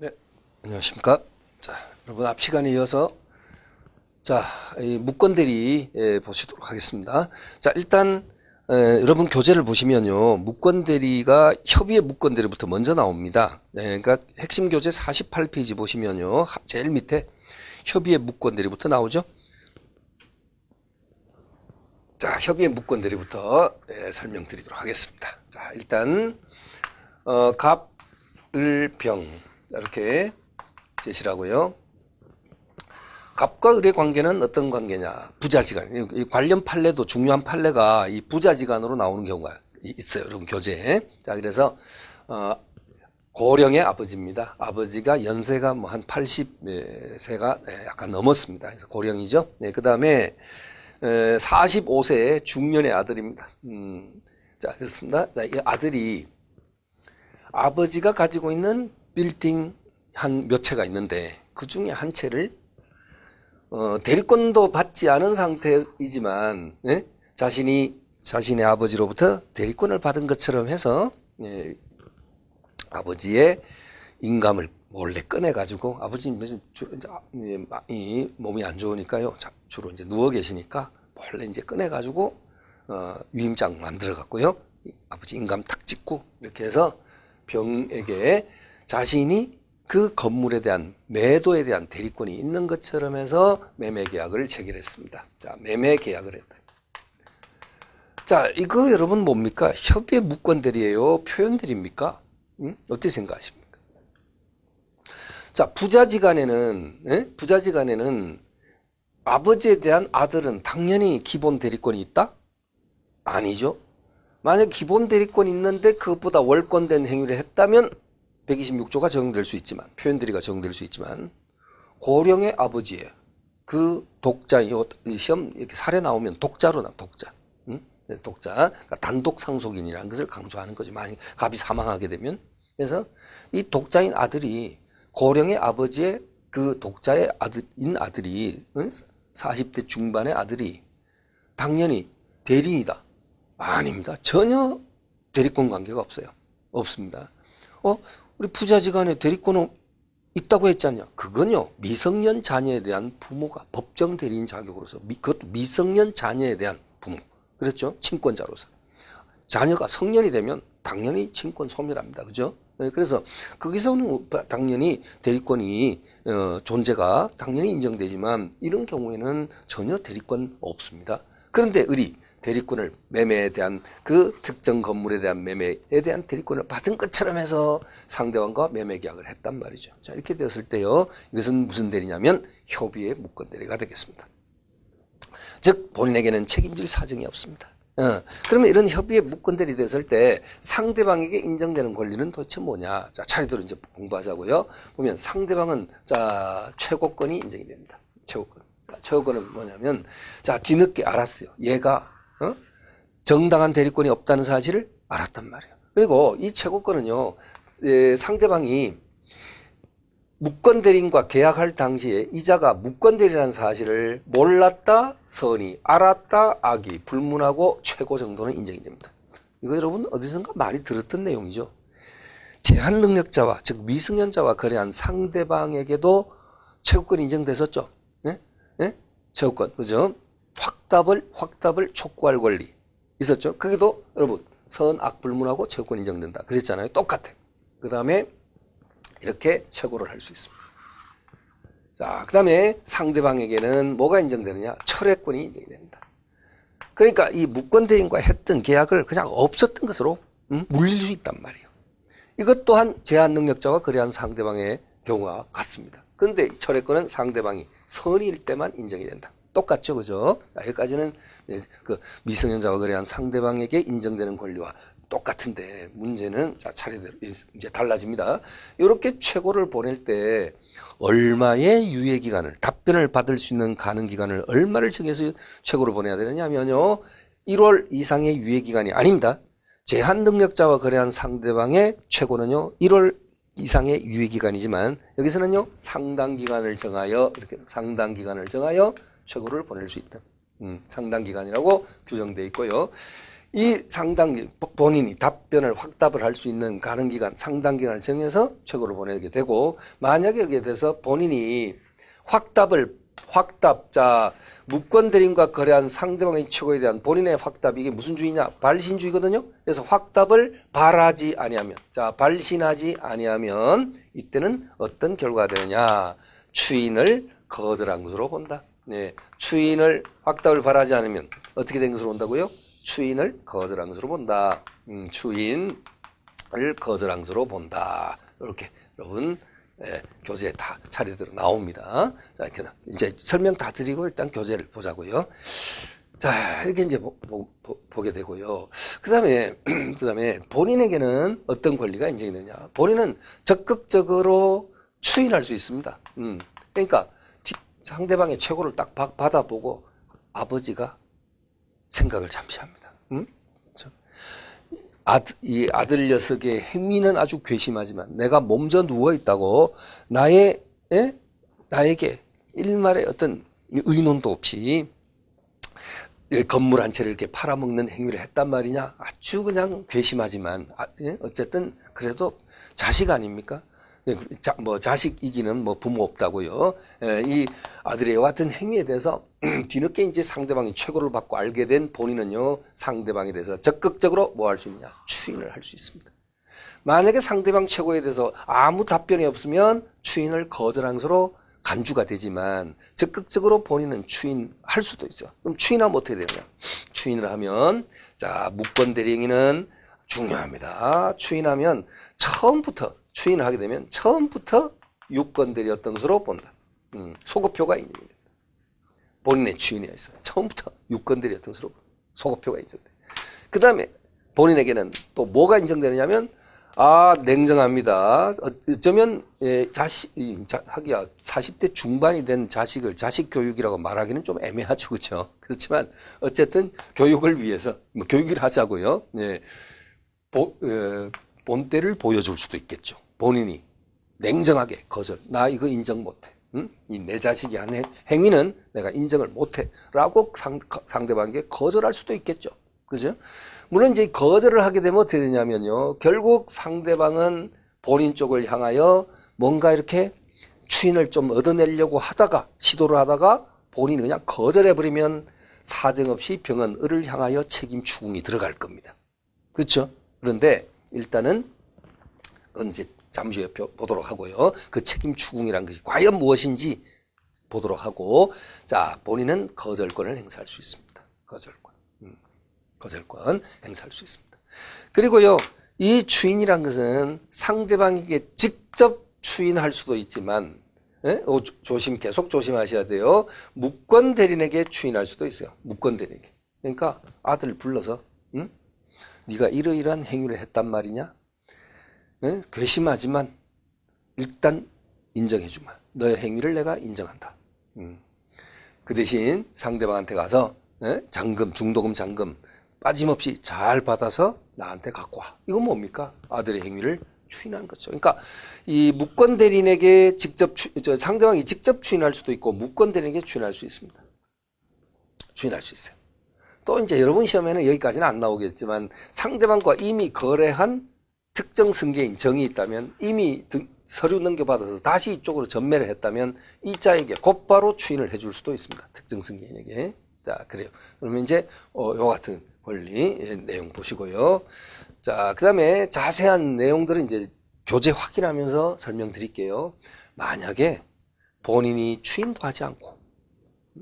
네, 안녕하십니까. 자, 여러분 앞 시간에 이어서 이 무건대리 보시도록 하겠습니다. 자, 일단 여러분 교재를 보시면요, 무건대리가 협의의 무건대리부터 먼저 나옵니다. 그러니까 핵심 교재 48페이지 보시면요, 제일 밑에 협의의 무건대리부터 나오죠. 자, 협의의 무건대리부터 설명드리도록 하겠습니다. 자, 일단 갑, 을, 병 이렇게 제시를 하고요. 갑과 을의 관계는 어떤 관계냐? 부자지간. 이 관련 판례도 중요한 판례가 이 부자지간으로 나오는 경우가 있어요. 여러분 교재에. 자, 그래서 고령의 아버지입니다. 아버지가 연세가 뭐 한 80세가 약간 넘었습니다. 그래서 고령이죠. 네, 그 다음에 45세의 중년의 아들입니다. 자, 그렇습니다. 자, 이 아들이 아버지가 가지고 있는 빌딩 한 몇 채가 있는데 그 중에 한 채를 대리권도 받지 않은 상태이지만 자신의 아버지로부터 대리권을 받은 것처럼 해서 아버지의 인감을 몰래 꺼내 가지고 아버지는 주로 이제 몸이 안 좋으니까요. 주로 이제 누워 계시니까 몰래 이제 꺼내 가지고 유임장 만들어 갖고요. 아버지 인감 탁 찍고 이렇게 해서 병에게 자신이 그 건물에 대한 매도에 대한 대리권이 있는 것처럼 해서 매매 계약을 체결했습니다. 자, 매매 계약을 했다. 자, 이거 여러분 뭡니까? 협의의 무건대리예요? 표현대리입니까? 어떻게 생각하십니까? 자, 부자지간에는 아버지에 대한 아들은 당연히 기본 대리권이 있다? 아니죠. 만약 기본 대리권이 있는데 그것보다 월권된 행위를 했다면 126조가 적용될 수 있지만, 표현대리가 적용될 수 있지만, 고령의 아버지의 그 독자, 시험 이렇게 사례 나오면 독자로 나와, 독자. 독자. 그러니까 단독 상속인이라는 것을 강조하는 거지. 만약 갑이 사망하게 되면. 그래서 이 독자인 아들이 고령의 아버지의 그 독자의 아들이 40대 중반의 아들이 당연히 대리인이다. 아닙니다. 전혀 대리권 관계가 없어요. 없습니다. 우리 부자지간에 대리권은 있다고 했잖냐. 그건요, 미성년 자녀에 대한 부모가 법정 대리인 자격으로서, 그것도 미성년 자녀에 대한 부모. 그렇죠? 친권자로서. 자녀가 성년이 되면 당연히 친권 소멸합니다. 그죠? 그래서 거기서는 당연히 대리권이 존재가 당연히 인정되지만 이런 경우에는 전혀 대리권 없습니다. 그런데 을이 대리권을 매매에 대한 그 특정 건물에 대한 매매에 대한 대리권을 받은 것처럼 해서 상대방과 매매 계약을 했단 말이죠. 자, 이렇게 되었을 때요, 이것은 무슨 대리냐면 협의의 무건대리가 되겠습니다. 즉 본인에게는 책임질 사정이 없습니다. 그러면 이런 협의의 무건대리 됐을 때 상대방에게 인정되는 권리는 도대체 뭐냐? 자, 차례대로 이제 공부하자고요. 보면 상대방은 최고권이 인정이 됩니다. 최고권. 최고권은 뭐냐면, 뒤늦게 알았어요. 얘가 정당한 대리권이 없다는 사실을 알았단 말이에요. 그리고 이 최고권은요, 상대방이 무건대리인과 계약할 당시에 이자가 무건대리라는 사실을 몰랐다, 선의, 알았다, 악의, 불문하고 최고 정도는 인정이 됩니다. 이거 여러분 어디선가 많이 들었던 내용이죠. 제한능력자와, 즉 미성년자와 거래한 상대방에게도 최고권이 인정됐었죠. 최고권, 그죠? 확답을 촉구할 권리 있었죠. 그게도 여러분 선, 악, 불문하고 최고권 인정된다 그랬잖아요. 똑같아. 그 다음에 이렇게 최고를 할 수 있습니다. 자, 그 다음에 상대방에게는 뭐가 인정되느냐? 철회권이 인정이 됩니다. 그러니까 이 무건대리인과 했던 계약을 그냥 없었던 것으로 물릴 수 있단 말이에요. 이것 또한 제한능력자와 거래한 상대방의 경우가 같습니다. 그런데 철회권은 상대방이 선의일 때만 인정이 된다. 똑같죠, 그죠? 여기까지는 그 미성년자와 거래한 상대방에게 인정되는 권리와 똑같은데 문제는 차례대로 이제 달라집니다. 이렇게 최고를 보낼 때 얼마의 유예 기간을, 답변을 받을 수 있는 가능 기간을 얼마를 정해서 최고를 보내야 되느냐면요, 1월 이상의 유예 기간이 아닙니다. 제한 능력자와 거래한 상대방의 최고는요, 1월 이상의 유예 기간이지만 여기서는요, 상당 기간을 정하여 최고를 보낼 수 있다. 상당 기간이라고 규정되어 있고요. 이 본인이 답변을 확답을 할 수 있는 가능 기간, 상당 기간을 정해서 최고로 보내게 되고, 만약에 여기에 대해서 본인이 확답자, 무권 대리인과 거래한 상대방의 최고에 대한 본인의 확답이 이게 무슨 주의냐? 발신주의거든요. 그래서 확답을 발하지 아니하면, 자, 발신하지 아니하면 이때는 어떤 결과가 되느냐? 추인을 거절한 것으로 본다. 네, 추인을 확답을 발하지 않으면 어떻게 된 것으로 본다고요? 추인을 거절한 것으로 본다. 추인을 거절한 것으로 본다. 이렇게 여러분 교재에 다 차례대로 나옵니다. 자, 이제 설명 다 드리고 일단 교재를 보자고요. 자, 이렇게 이제 보게 되고요. 그 다음에 본인에게는 어떤 권리가 인정이 되냐? 본인은 적극적으로 추인할 수 있습니다. 그러니까 상대방의 최고를 딱 받아보고 아버지가 생각을 잠시 합니다. 이 아들 녀석의 행위는 아주 괘씸하지만 내가 몸져 누워 있다고 나에게 일말의 어떤 의논도 없이 건물 한 채를 이렇게 팔아먹는 행위를 했단 말이냐? 아주 그냥 괘씸하지만 어쨌든 그래도 자식 아닙니까? 자식이기는 부모 없다고요. 이 아들의 같은 행위에 대해서 뒤늦게 이제 상대방이 최고를 받고 알게 된 본인은요, 상대방에 대해서 적극적으로 뭐 할 수 있냐? 추인을 할 수 있습니다. 만약에 상대방 최고에 대해서 아무 답변이 없으면 추인을 거절한 것으로 간주가 되지만 적극적으로 본인은 추인할 수도 있죠. 그럼 추인하면 어떻게 되느냐? 추인을 하면, 자, 무권 대리인은 중요합니다. 추인하면 추인을 하게 되면 처음부터 유권들이었던 것으로 본다. 소급표가 인정됩니다. 본인의 추인이어 있어요. 처음부터 유권들이었던 것으로 소급표가 인정돼. 그 다음에 본인에게는 또 뭐가 인정되느냐면 냉정합니다. 어쩌면 하기야 40대 중반이 된 자식을 자식 교육이라고 말하기는 좀 애매하죠, 그렇죠? 그렇지만 어쨌든 교육을 위해서 교육을 하자고요. 예. 본때를 보여줄 수도 있겠죠. 본인이 냉정하게 거절. 나 이거 인정 못해. 이 내 자식이 한 행위는 내가 인정을 못해. 라고 상대방에게 거절할 수도 있겠죠. 그죠? 물론 이제 거절을 하게 되면 어떻게 되냐면요. 결국 상대방은 본인 쪽을 향하여 뭔가 이렇게 추인을 좀 얻어내려고 시도를 하다가 본인이 그냥 거절해버리면 사정없이 병은 을을 향하여 책임 추궁이 들어갈 겁니다. 그렇죠? 그런데 일단은 언제 잠시 후에 보도록 하고요. 그 책임 추궁이란 것이 과연 무엇인지 보도록 하고, 자, 본인은 거절권을 행사할 수 있습니다. 거절권 행사할 수 있습니다. 그리고요, 이 추인이란 것은 상대방에게 직접 추인할 수도 있지만, 계속 조심하셔야 돼요. 무권 대리인에게 추인할 수도 있어요. 무권 대리인에게. 그러니까 아들 불러서, 네가 이러이러한 행위를 했단 말이냐? 괘씸하지만 일단 인정해주마. 너의 행위를 내가 인정한다. 그 대신 상대방한테 가서 중도금 잔금 빠짐없이 잘 받아서 나한테 갖고 와. 이건 뭡니까? 아들의 행위를 추인하는 거죠. 그러니까 이 무권 대리인에게 상대방이 직접 추인할 수도 있고 무권 대리인에게 추인할 수 있습니다. 추인할 수 있어요. 또 이제 여러분 시험에는 여기까지는 안 나오겠지만 상대방과 이미 거래한 특정 승계인 정이 있다면 이미 서류 넘겨받아서 다시 이쪽으로 전매를 했다면 이자에게 곧바로 추인을 해줄 수도 있습니다. 특정 승계인에게. 자, 그래요. 그러면 이제 요 같은 권리 내용 보시고요. 자, 그 다음에 자세한 내용들은 이제 교재 확인하면서 설명드릴게요. 만약에 본인이 추인도 하지 않고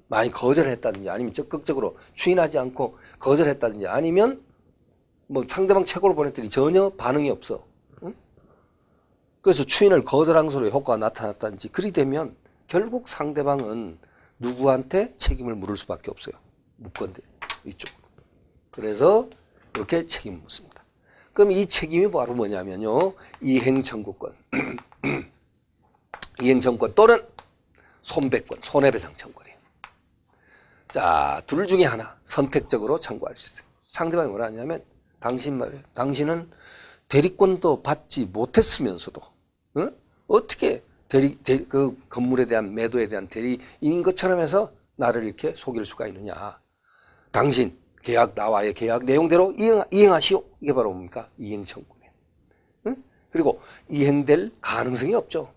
많이 거절했다든지 아니면 적극적으로 추인하지 않고 거절했다든지 아니면 상대방 최고를 보냈더니 전혀 반응이 없어. 응? 그래서 추인을 거절한 것으로 효과가 나타났다든지 그리 되면 결국 상대방은 누구한테 책임을 물을 수밖에 없어요. 무권대 이쪽으로. 그래서 이렇게 책임을 묻습니다. 그럼 이 책임이 바로 뭐냐면요. 이행청구권. 이행청구권 또는 손배권, 손해배상 청구권이에요. 자, 둘 중에 하나 선택적으로 청구할 수 있어요. 상대방이 뭐라 하냐면 당신은 대리권도 받지 못했으면서도 어떻게 그 건물에 대한 매도에 대한 대리인인 것처럼 해서 나를 이렇게 속일 수가 있느냐. 당신 계약 나와의 계약 내용대로 이행하시오. 이게 바로 뭡니까? 이행청구예요. 응? 그리고 이행될 가능성이 없죠.